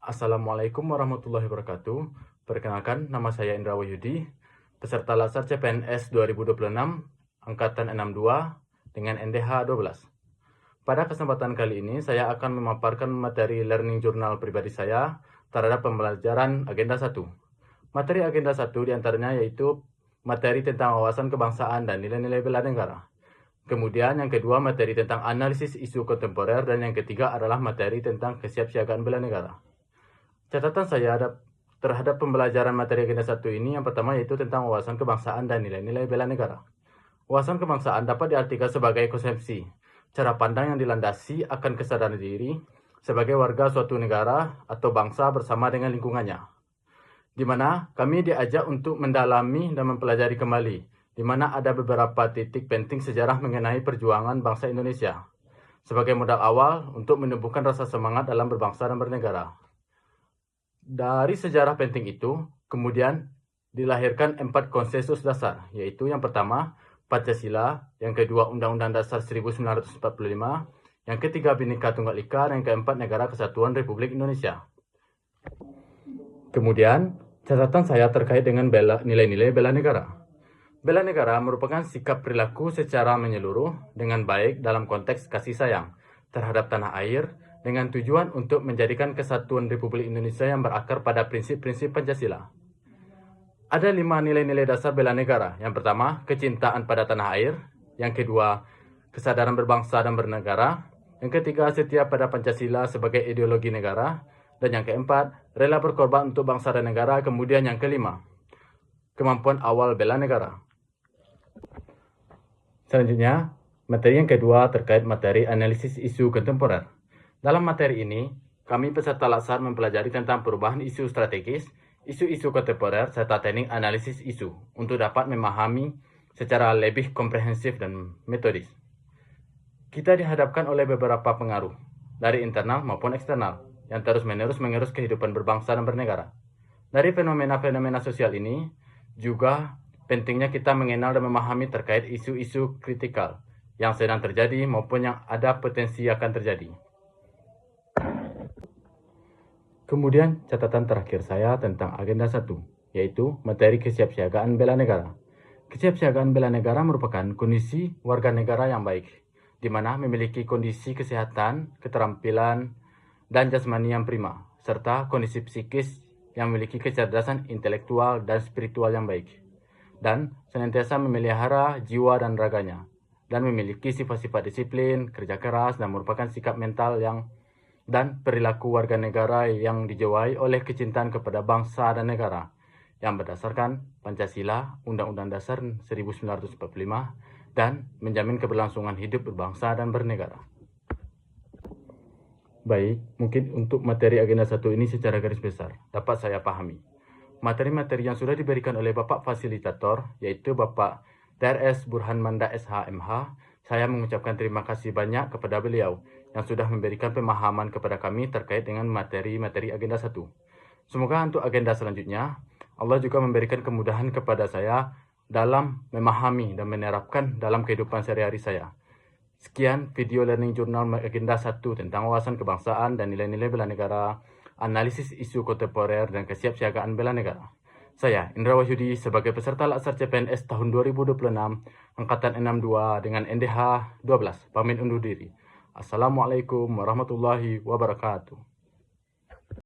Assalamualaikum warahmatullahi wabarakatuh. Perkenalkan, nama saya Indra Wahyudi, peserta Latsar CPNS 2026, Angkatan 62, dengan NDH 12. Pada kesempatan kali ini, saya akan memaparkan materi learning journal pribadi saya terhadap pembelajaran Agenda 1. Materi Agenda 1 diantaranya yaitu materi tentang wawasan kebangsaan dan nilai-nilai bela negara. Kemudian yang kedua materi tentang analisis isu kontemporer, dan yang ketiga adalah materi tentang kesiapsiagaan bela negara. Catatan saya terhadap pembelajaran materi Agenda 1 ini yang pertama yaitu tentang wawasan kebangsaan dan nilai-nilai bela negara. Wawasan kebangsaan dapat diartikan sebagai konsepsi, cara pandang yang dilandasi akan kesadaran diri sebagai warga suatu negara atau bangsa bersama dengan lingkungannya, di mana kami diajak untuk mendalami dan mempelajari kembali, di mana ada beberapa titik penting sejarah mengenai perjuangan bangsa Indonesia, sebagai modal awal untuk menumbuhkan rasa semangat dalam berbangsa dan bernegara. Dari sejarah penting itu, kemudian dilahirkan 4 konsensus dasar, yaitu yang pertama, Pancasila, yang kedua, Undang-Undang Dasar 1945, yang ketiga, Bhinneka Tunggal Ika, dan yang keempat, Negara Kesatuan Republik Indonesia. Kemudian, catatan saya terkait dengan nilai-nilai bela negara. Bela negara merupakan sikap perilaku secara menyeluruh dengan baik dalam konteks kasih sayang terhadap tanah air, dengan tujuan untuk menjadikan kesatuan Republik Indonesia yang berakar pada prinsip-prinsip Pancasila. Ada 5 nilai-nilai dasar bela negara. Yang pertama, kecintaan pada tanah air. Yang kedua, kesadaran berbangsa dan bernegara. Yang ketiga, setia pada Pancasila sebagai ideologi negara. Dan yang keempat, rela berkorban untuk bangsa dan negara. Kemudian yang kelima, kemampuan awal bela negara. Selanjutnya, materi yang kedua terkait materi analisis isu kontemporer. Dalam materi ini, kami peserta Latsar mempelajari tentang perubahan isu strategis, isu-isu kontemporer, serta teknik analisis isu untuk dapat memahami secara lebih komprehensif dan metodis. Kita dihadapkan oleh beberapa pengaruh, dari internal maupun eksternal, yang terus-menerus mengerus kehidupan berbangsa dan bernegara. Dari fenomena-fenomena sosial ini, juga pentingnya kita mengenal dan memahami terkait isu-isu kritikal yang sedang terjadi maupun yang ada potensi akan terjadi. Kemudian catatan terakhir saya tentang Agenda 1, yaitu materi kesiapsiagaan bela negara. Kesiapsiagaan bela negara merupakan kondisi warga negara yang baik, di mana memiliki kondisi kesehatan, keterampilan, dan jasmani yang prima, serta kondisi psikis yang memiliki kecerdasan intelektual dan spiritual yang baik, dan senantiasa memelihara jiwa dan raganya, dan memiliki sifat-sifat disiplin, kerja keras, dan merupakan sikap mental dan perilaku warga negara yang dijiwai oleh kecintaan kepada bangsa dan negara, yang berdasarkan Pancasila, Undang-Undang Dasar 1945, dan menjamin keberlangsungan hidup berbangsa dan bernegara. Baik, mungkin untuk materi Agenda 1 ini secara garis besar dapat saya pahami. Materi-materi yang sudah diberikan oleh Bapak Fasilitator, yaitu Bapak DRS Burhan Manda SH.MH, saya mengucapkan terima kasih banyak kepada beliau yang sudah memberikan pemahaman kepada kami terkait dengan materi-materi Agenda 1. Semoga untuk agenda selanjutnya, Allah juga memberikan kemudahan kepada saya dalam memahami dan menerapkan dalam kehidupan sehari-hari saya. Sekian video learning jurnal Agenda 1 tentang wawasan kebangsaan dan nilai-nilai bela negara, analisis isu kontemporer, dan kesiapsiagaan bela negara. Saya, Indra Wahyudi, sebagai peserta Latsar CPNS tahun 2026, Angkatan 62 dengan NDH 12, pamit undur diri. Assalamualaikum warahmatullahi wabarakatuh.